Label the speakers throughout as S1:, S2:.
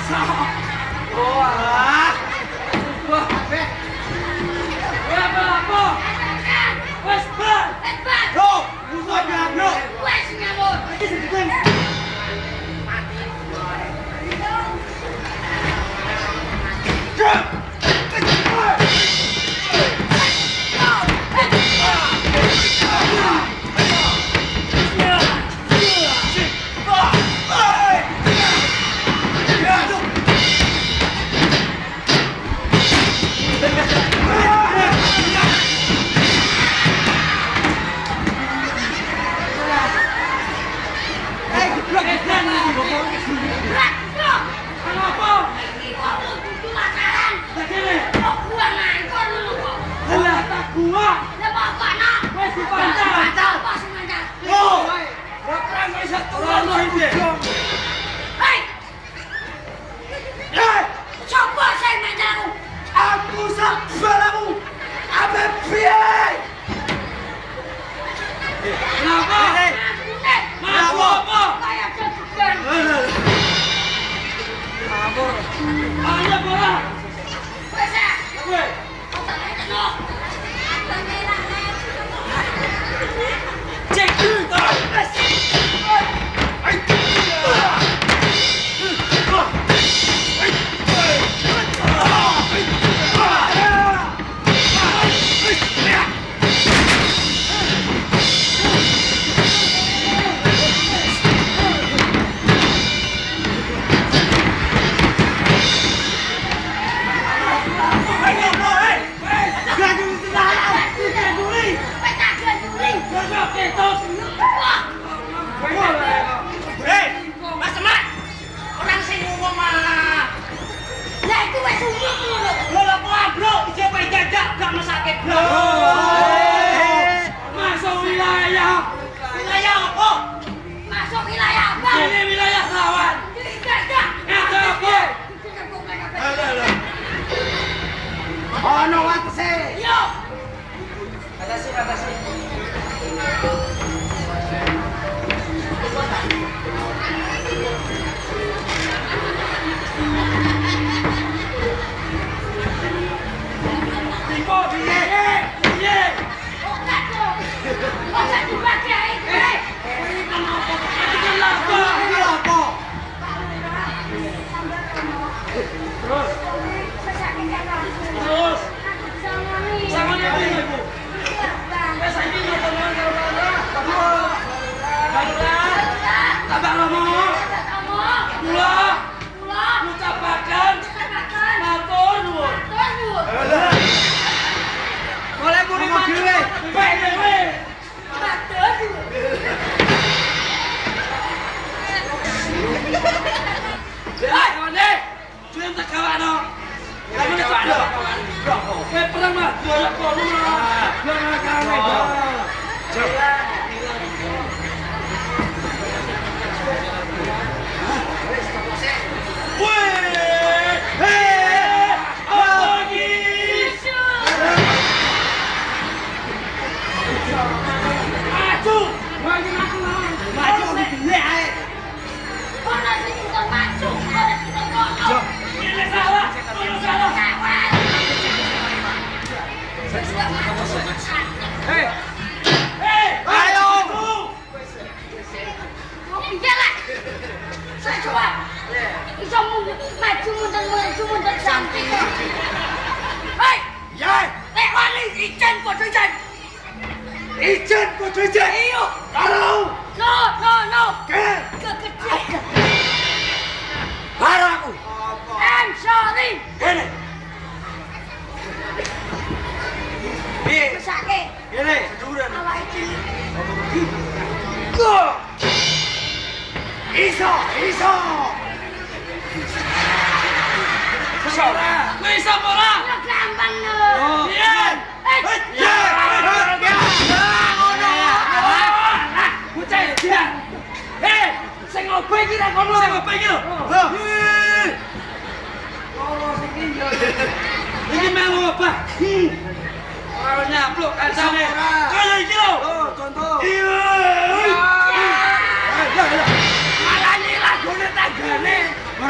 S1: Oh, alah. Wah, apa? Wes, Bang. Bro, musuhnya, bro.
S2: Wes nyamuk.
S1: Iki sedeng.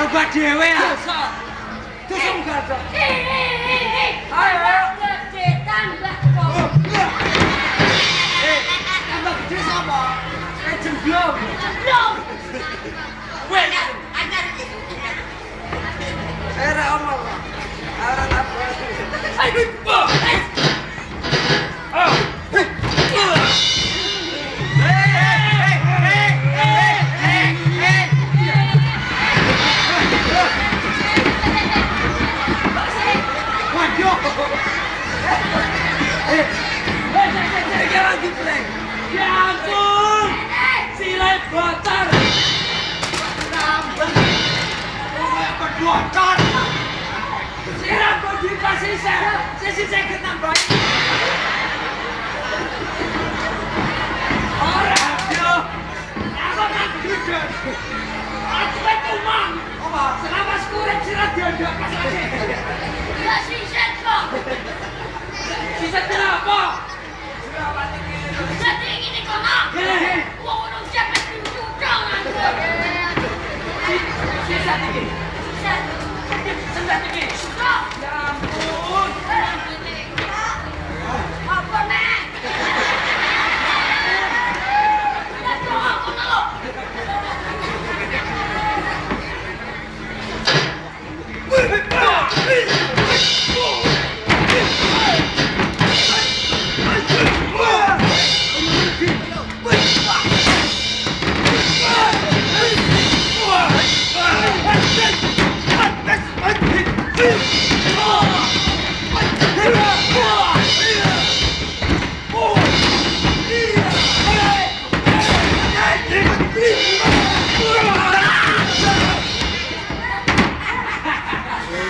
S1: coba dhewe ah.
S2: Dosa enggak ada.
S3: Ayo, gede tambah kok.
S2: Tambah gede sama. Jemblong.
S3: Jemblong.
S2: Wes. Era omong. Orang apa? Ayo, Pak.
S1: Ya ampun. Silai bocor.
S2: Bocor.
S1: Sirah kok dikasih saya kena banyak. Orang yo. Apa kan juga. Aku itu mang. Apa? Selama sekurang sirah diajak pas lagi.
S3: Ya siset kok.
S1: Sisa kenapa?
S3: Jadi gini kok nak. Wong ono siapa diucang aja.
S1: Sisa dikit. Sisa dikit.
S3: Kok.
S1: Ya ampun.
S3: Apa nek? Ya kok aku nak.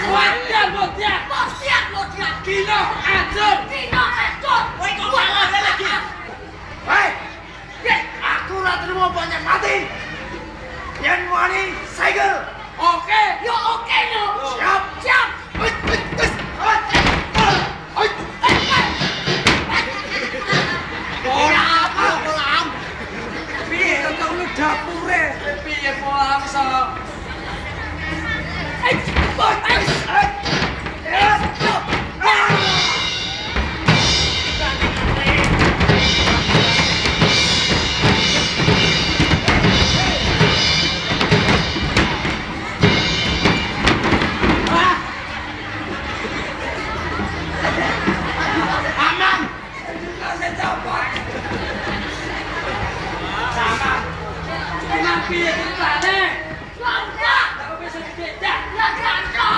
S1: Wajar bocah.
S3: Siap lo dia.
S1: Kino ajur.
S3: Dino ekor.
S2: Woi, kok ada lagi? Hei, aku ora terima banyak mati. Yen wani segel.
S1: Oke.
S3: Yo oke no.
S2: Siap.
S3: Siap.
S2: Ora kolam. Piye kok lu dapure?
S1: Piye pola so?
S2: Aman.
S1: Cuma piye ceritane?
S3: Langka.
S1: Aku bisa dibedak.
S3: Lah kanca.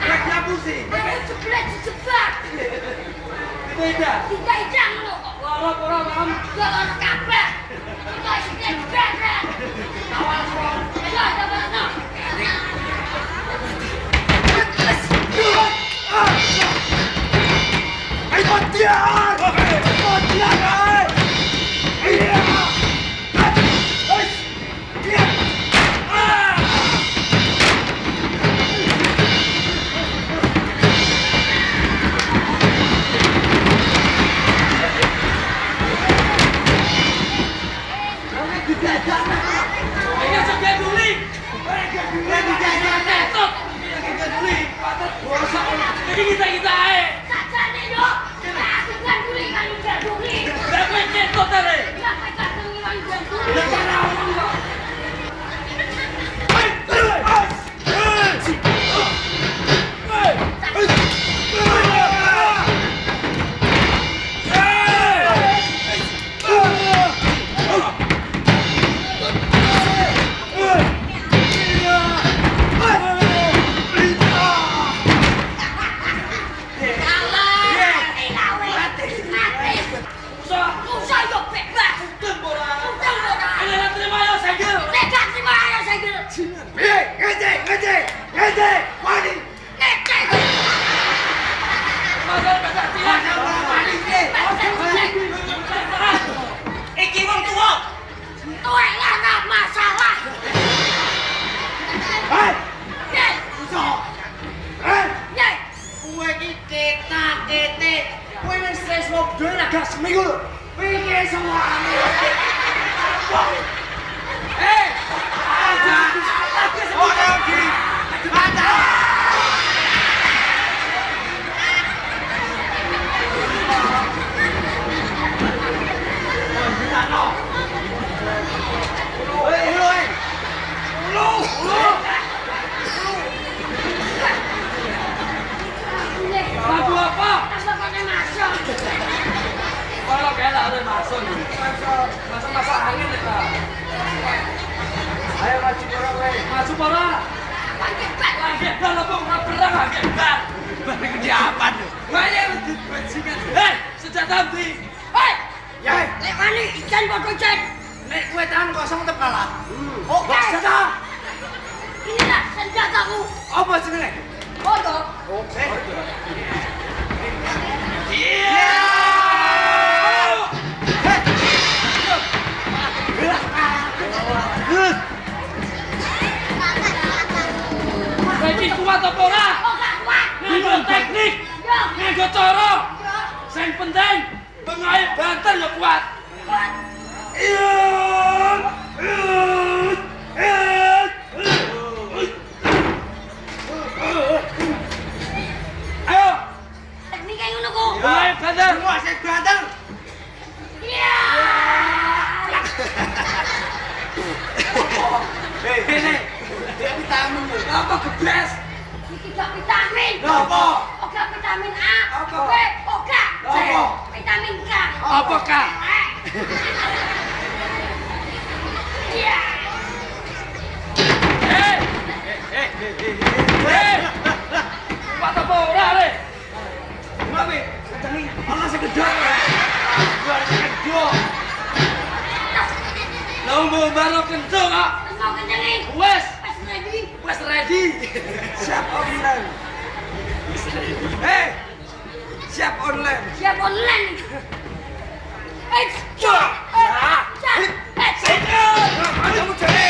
S2: Rek ngapusi.
S3: Ayo jeblet jebak.
S1: Beda.
S3: Kita idang lo.
S1: Loro-loro mam.
S3: Gak ono kabeh. Kita isine jebret.
S1: Awal wong.
S3: Ayo ada mana?
S2: Ayo matian. Matian. Iya.
S1: Ini sudah duling. Ketok. Jadi kita ae.
S3: Sakjane yo. Aku kan duli kan udah duli.
S1: Lah kowe ketok tare.
S3: Ya kan duli kan udah duli.
S1: Lah cara ngomong kok.
S3: Usah yo bebas.
S1: Utang bola.
S3: Utang ora.
S1: Ayo terima ya segel.
S3: Nekat sih ayo saya kira.
S2: Ngece, wani.
S3: Nekat.
S1: Masalah kata tilang.
S2: Iki wong tuwa.
S3: Tuwek lah nggak masalah.
S2: Hei,
S3: Nek,
S2: iso. Hei,
S3: nek.
S2: kowe iki ketak-ketik. Kowe wis tresno dhewe agak seminggu lho. Piye semuanya?
S1: Aja.
S2: Ora gitu.
S1: Wah,
S3: Hebat.
S1: wah hebat lo bung, perang ah hebat.
S2: Balik ke diapan.
S1: Banyak untuk bajingan. Hei, senjata di.
S3: Hei,
S2: Ya,
S3: lek wani ijan padha cek.
S2: nek kue tangan kosong tetep kalah.
S3: Oh,
S2: Wah, senjata.
S3: Inilah senjataku.
S2: Apa jenenge?
S3: Bodoh.
S2: Oke.
S1: Iya. Saiki kuat apa ora?
S3: Kok gak kuat?
S1: Nganggo teknik,
S3: Yo,
S1: nganggo cara.
S3: yo.
S1: Sing penting pengae banter ya kuat.
S3: Kuat.
S1: Ayo,
S3: Teknik kayak ngono kok.
S1: pengae banter.
S2: Semua sing banter.
S3: Iya.
S2: Ini. Vitamin lho.
S1: Apa gebres?
S3: Iki gak vitamin.
S2: Apa?
S3: Oga vitamin A.
S2: Apa?
S3: B, oga. C,
S2: Apa?
S3: vitamin K.
S1: Apa kah?
S3: Iya.
S1: Hei, hei. Kuat apa ora le?
S2: Ngawe, kecengi. Ana sing gedhe. Gua sing gedhe.
S1: Lomba baru kenceng ah.
S3: Mau kencengi.
S1: Wes,
S3: Pas ready.
S1: wes ready.
S2: Siap online. Hei. Siap online.
S3: Siap online. Eh,
S2: Kamu jadi.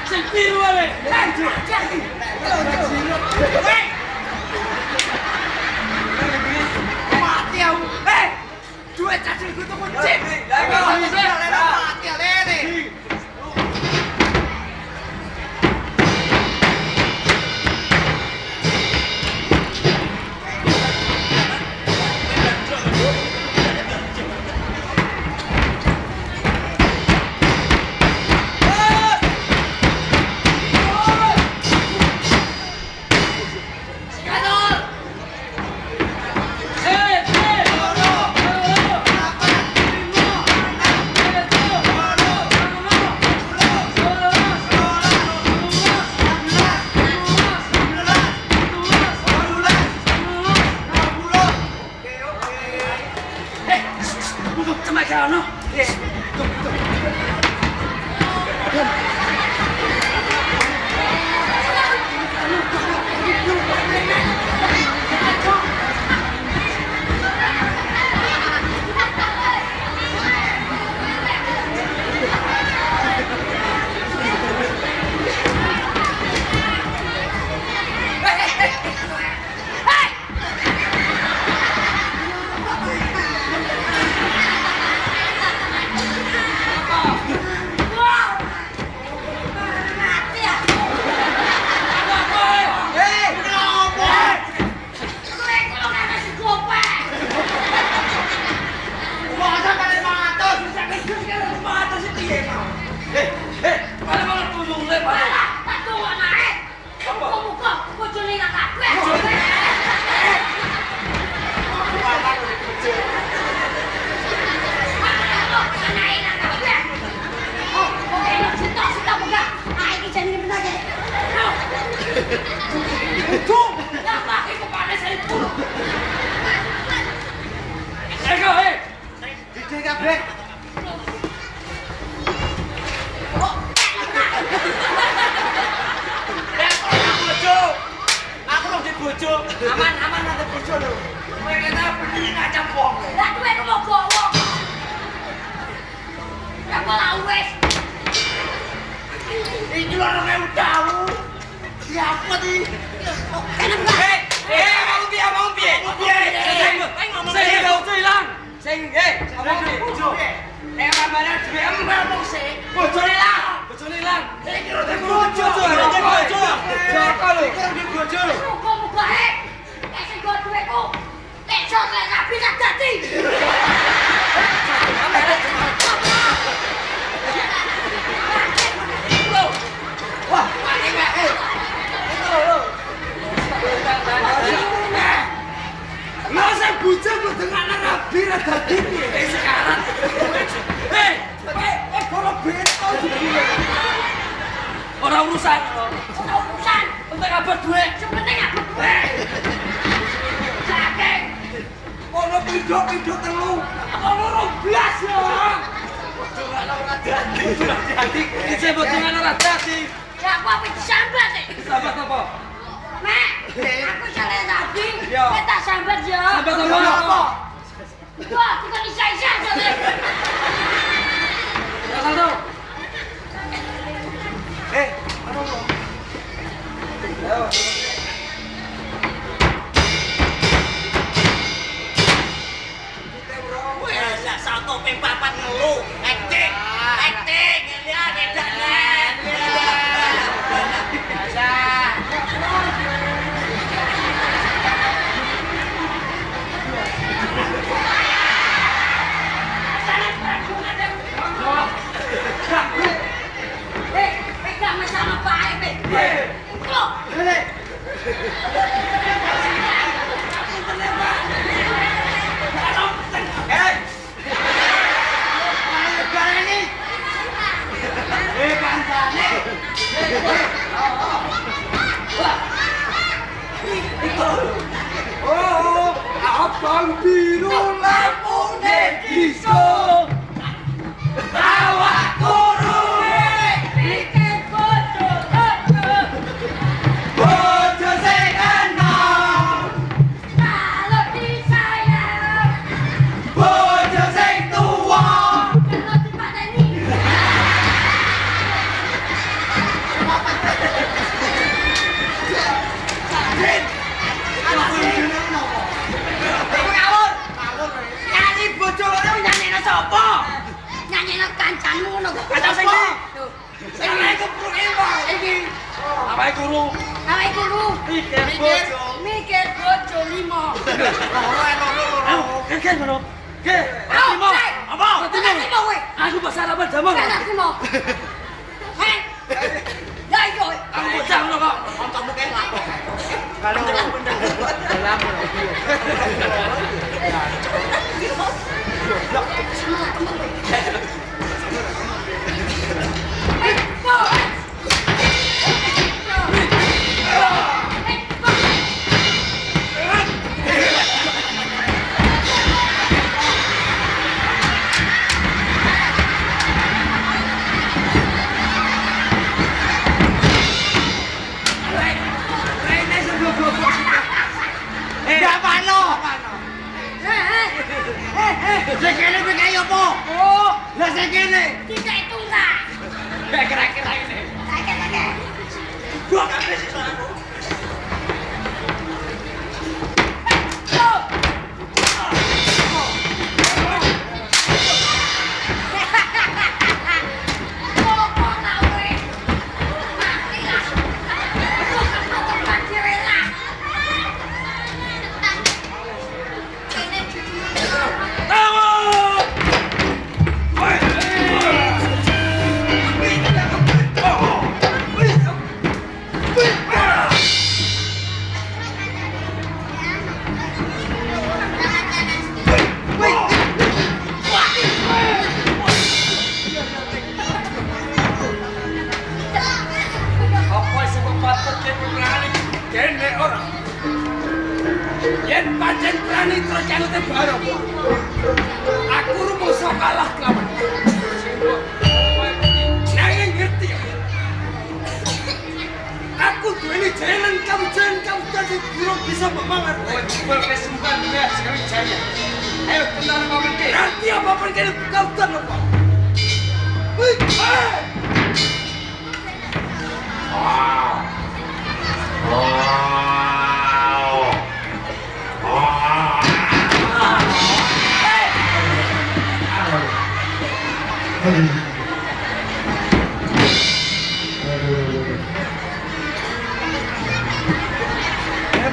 S1: Sing biru wae.
S2: Mati aku. Duit cacingku tuh kucing. Lah kok mati lene. Aman nanti bojo lho. Kowe kene berdiri ngacam wong.
S3: Lah duwe lu mau gowo. Ya malah wis.
S2: Iki lho 2000 tahu. Siapa iki? Mau piye?
S1: Sing bojo ilang.
S2: Sing bojo. Nek gambaran duwe embel mung sik. Bojone lah.
S1: Bojone ilang.
S2: Iki lho bojo. Bojo. Joko lho. Iki bojo.
S3: Muga-muga nek sing go duweku. Nek sore rapi tak dadi.
S2: Wah, mati wae. Itu lho.
S1: Masa bujang kok dengan rabi ra dadi piye sekarang?
S2: Kalau beto iki.
S1: Ora urusan.
S3: Ora urusan.
S1: Entek kabar duit.
S3: Sepenting aku duwe. Saking
S2: Ono pindho telu.
S1: Ono 12 ya.
S2: Dadi.
S1: Iki bojongan ora dadi.
S3: ya aku apa disambat nek.
S1: Sambat apa?
S3: Mek, aku salah rabi.
S2: Yo.
S3: Kita sambat ya.
S1: Sambat apa?
S3: Wah, kita isa-isa jare.
S1: Ya Saldo.
S2: Ayo.
S4: Wes, satu ping papat ngelu. Acting. Lihat edanan.
S3: Salah perjuangan.
S2: guru.
S3: Awake guru.
S2: Mikir bojo.
S3: Mikir bojo 5.
S2: Kakek ngono. Ke,
S3: Limo.
S2: apa?
S3: Limo kowe.
S2: Aku pas sarapan jamu.
S3: Limo. Heh. Ya iyo.
S2: Aku bocah ngono kok.
S4: Kancamu kae lapor.
S2: Kalau dalam Sing kene kuwi kaya apa? Oh, lah sing kene.
S3: Tidak tunggal.
S2: Kira-kira ini.
S3: Kakek.
S2: Gua kabeh sik aku. Apa sing patut berani kene ora? Yen pancen berani terus janute bareng. Aku rumoso kalah kelawan. Nanging ngerti. Aku duweni jalan kamu tadi belum bisa memangar. Jebol kesempan dia sekali jaya. Ayo tenang momen ke. Nanti apapun kene kau tenang.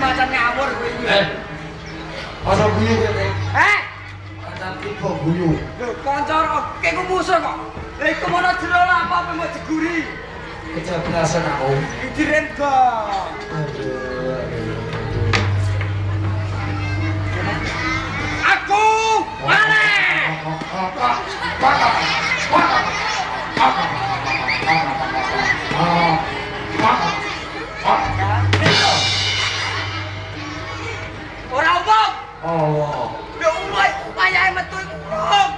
S2: Macan ngawur kowe iki.
S5: Ana guyu kowe.
S2: Macan
S5: Iku guyu.
S2: lho kanca oke ku musuh kok. Lha iku mono jero apa mau diguri.
S5: Kecerdasan aku.
S2: Diren kok. Aku wale. Ora umum.
S5: Oh.
S2: Lho umum upayae metu iku urung.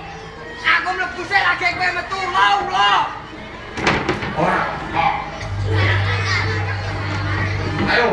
S2: Aku mlebu sik lagi kowe metu lho.
S5: Ora. Ayo.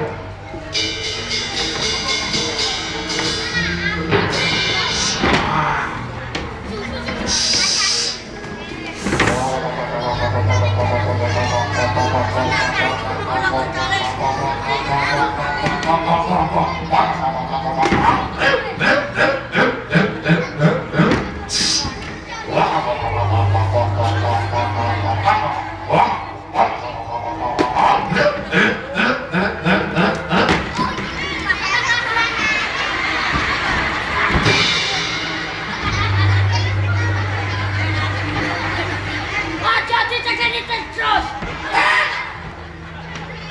S3: Aja dicekeni terus.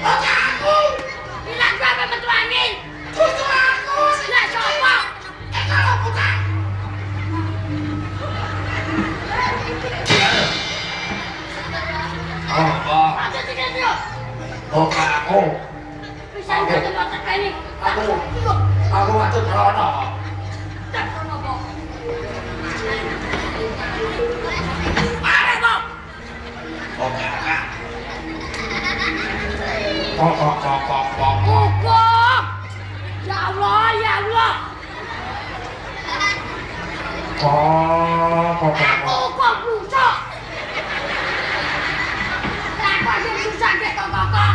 S3: Aku. Bilang gua apa metu angin. Kudu aku. Lah sapa? Kalau bukan. Aja dicekeni.
S5: Oh, aku.
S3: Bisa jadi motor ini.
S5: Aku wajib rono.
S3: Tak ono apa.
S2: Are kok.
S5: Oke.
S3: Hukum. Ya Allah, ya Allah. Hukum rusak. Aku yang rusak deh kakak.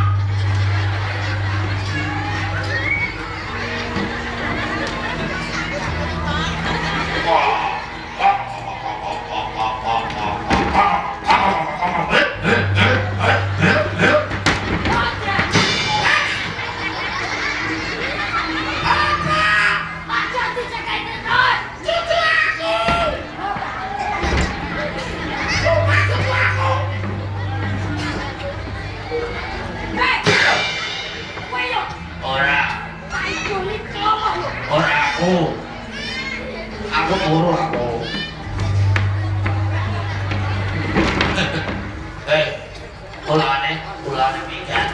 S5: Ulane minggat.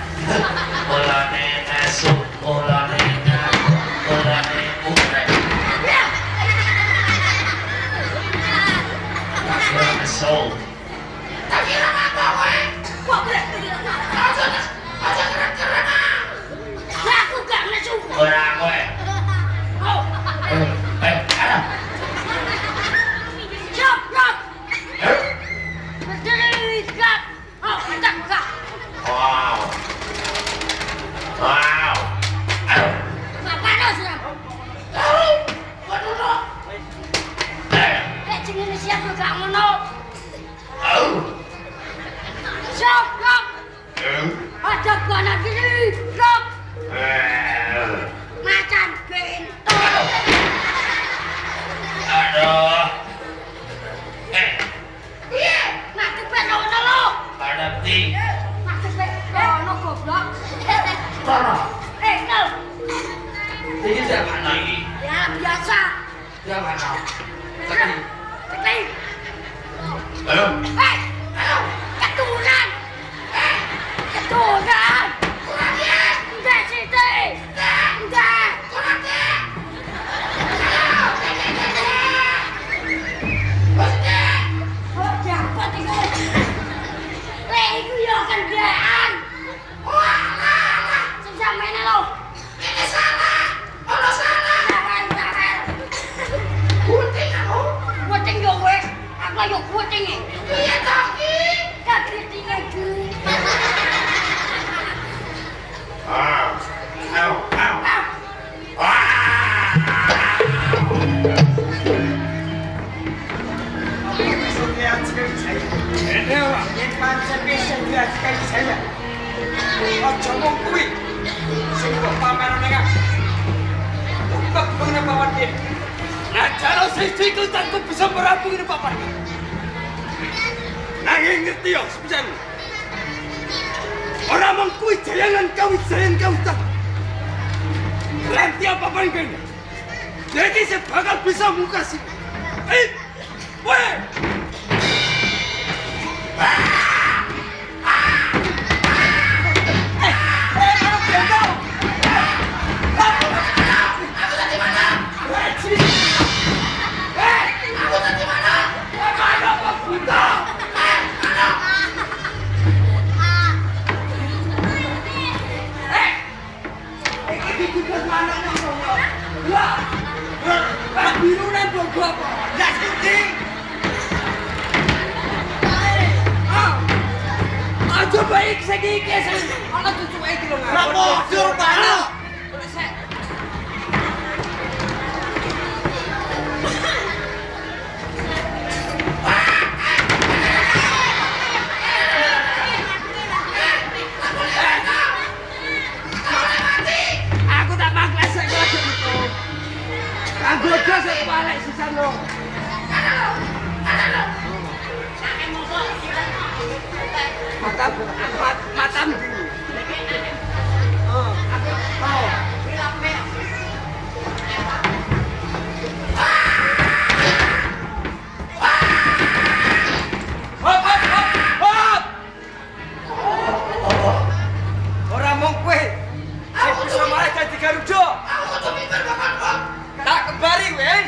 S5: Ulane nesuk, ulane ngat, ulane urek. Ulane soul.
S3: Kok berarti aja keren-keren. Lah aku gak nesu.
S5: Ora kowe.
S3: Oh.
S5: Ada.
S3: Stop. Berdiri, stop. Oh, enggak.
S5: Wow. Ayo.
S3: Panas ya.
S5: Waduh.
S3: Jenenge siapa gak ngono.
S5: Stop.
S3: Stop. Ada banan diri. Stop. Macan pintu.
S5: Aduh.
S3: Nak kepek ono lo.
S5: Ada ting.
S3: Nak kepek ono goblok.
S5: Mana?
S3: Nol.
S5: Ini siapa lagi?
S3: Ya biasa.
S5: Siapa kau?
S3: Sekali.
S5: Ayo.
S3: Keturunan. Keturunan. Enggak Siti. Enggak. Oh, dapat itu. Iku yo kendaan. Sing sampeyan lho. Ini salah. Ono salah. Salah. Kuting aku. Kuting yo wis. Aku yo kuting e. Iya to iki. Kaki iki.
S2: Nah, kalau saya itu takut bisa merampung ini papan. Nah, yang ngerti ya, sebenarnya. Orang mengkui jayangan kau tak. Nanti apa paling kayaknya. Jadi saya bakal bisa muka sih. Weh! Biru nih bogor apa? Nggak sih. Aja baik sedikit. Ana cucu iki lho.
S4: Rapo jur mana?
S2: Aku tak mangkles sik lagi itu. Aku aja sik balik sisan lo. Matam dulu. Orang mau kue, saya bisa malah jadi Garuda. Tak kembali, weh.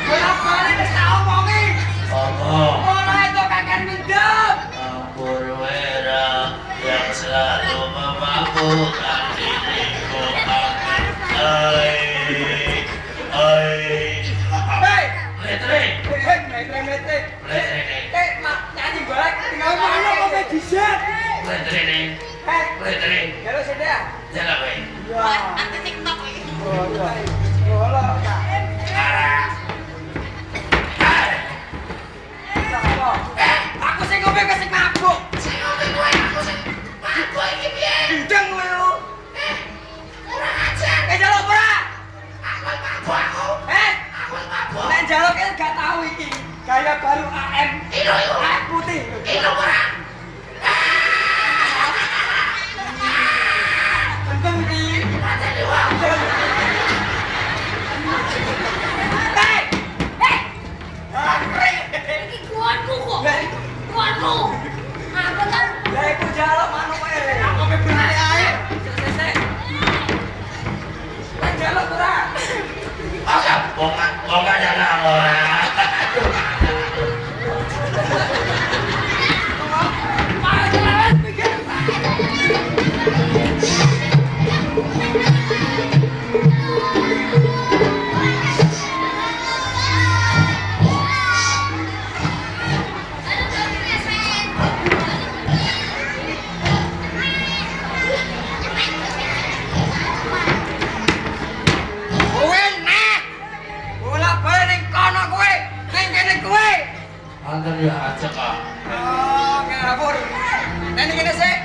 S2: Bolak-balik wis tak omongi. Ora itu kakek mindem.
S5: Purwera yang selalu memabukkan diriku. Hei.
S2: Metre. Nyanyi balik. Tinggal mana kok kayak diset. Kalau sudah.
S5: Jalan, weh.
S3: Nanti TikTok iki.
S2: Bola. Aku sing ngombe kok sing mabuk.
S3: Sing ngombe kowe aku sing mabuk iki piye?
S2: Gendeng kowe yo.
S3: Kurang ajar.
S2: Njaluk ora?
S3: Aku mabuk aku.
S2: Aku mabuk. Nek njaluk kan gak tahu iki. Gaya baru
S1: AM. AM putih.
S3: Itu orang.
S1: Tentang di.
S3: Ada dua. Ini kuatku kok. Kuatku. Apa kan?
S1: Lah iku jaluk manuk ae. Aku pe bener ae. Sesek. Lah jaluk ora.
S5: Oke, wong jangan ora. Antar dia aja kak.
S1: Oh, ngapur. Nene kene sik.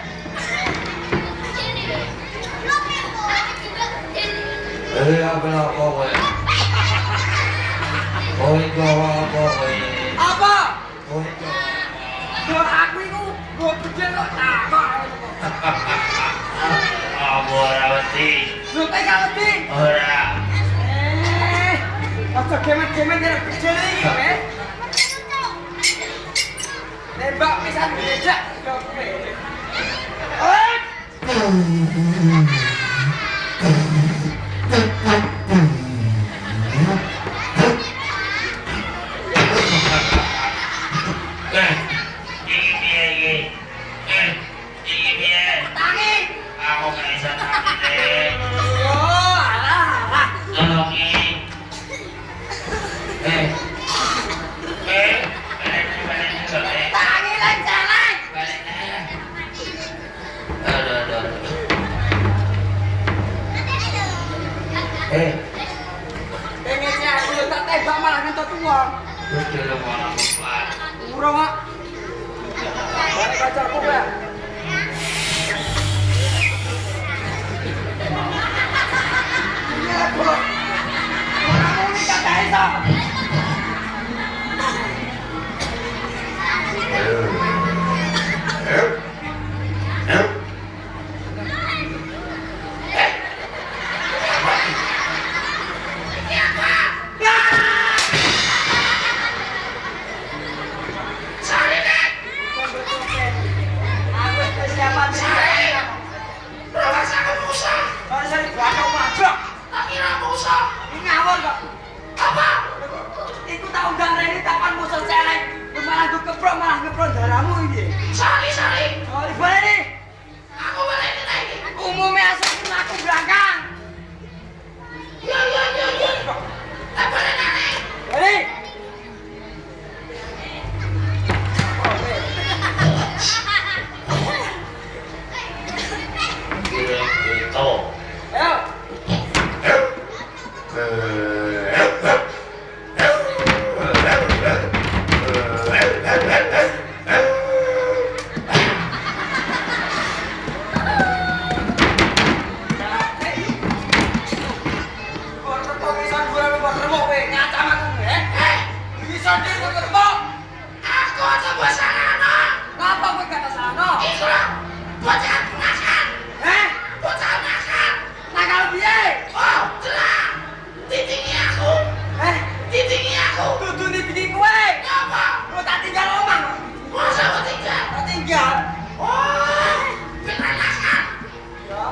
S5: Apa kowe? Kowe gawa apa kowe?
S1: Apa?
S5: Kowe gawa.
S1: Yo aku iku go bedel kok takok.
S5: Apa ora wedi?
S1: Lho kok gak wedi?
S5: Ora.
S1: Aja gemet-gemet karo bedel iki, Pak. Tembak pisan bejak kowe.
S3: Tangi.
S5: Aku gak bisa tangi.
S1: Oh, alah.
S5: Tolong
S3: Tangi lan jalan.
S1: Pengen sih aku yo tak tembak malah ngentot uang. Murah, Mak. Balik kacaku, Pak. Iya, Bro. Kamu ini kagak iso. Aku kesiapan sih.
S3: Berasa kamu usah.
S1: Kalau saya bakal mabok.
S3: Tak kira kamu usah.
S1: Ini ngawur kok.
S3: Apa?
S1: Iku tak undang Reni takkan musuh celeng. Malah gue keprok malah ngeprok darahmu ini.
S3: Sari.
S1: Oh, di mana nih?
S3: Aku boleh lagi.
S1: Umumnya asal aku belakang.
S3: Ya. Tak boleh nane.
S1: Reni. Ayo.
S3: Aku ada buat sana.
S1: Ngapa gue kata sana?
S3: Itu lah. Bocah makan. Bocah makan.
S1: Nah kalau biye.
S3: Oh, jelas. Titingi aku. Titingi aku.
S1: Tutu nih bikin kue.
S3: Ngapa?
S1: Lu tak tinggal omang.
S3: Masa aku tinggal?
S1: Tak tinggal.
S3: Oh, benar makan.
S1: Ya.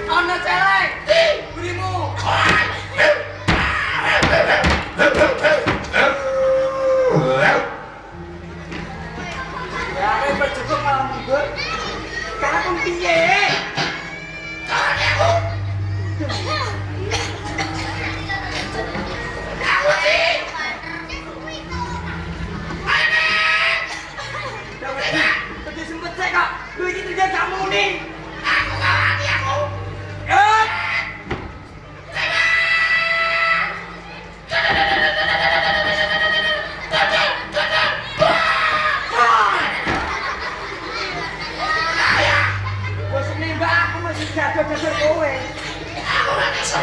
S1: Ono celeng.
S3: Di.
S1: Berimu. Ya, ini bercukup malam mundur. Kamu piye?
S3: Jangan aku. Aku di.
S1: Tadi sempet saya kak. Lu ini kerja kamu nih.
S3: Aku kawan di aku.
S1: Eh. Gue seneng mbak aku masih jatuh-jatuh kowe.
S3: Aku nggak bisa.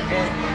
S2: Eh,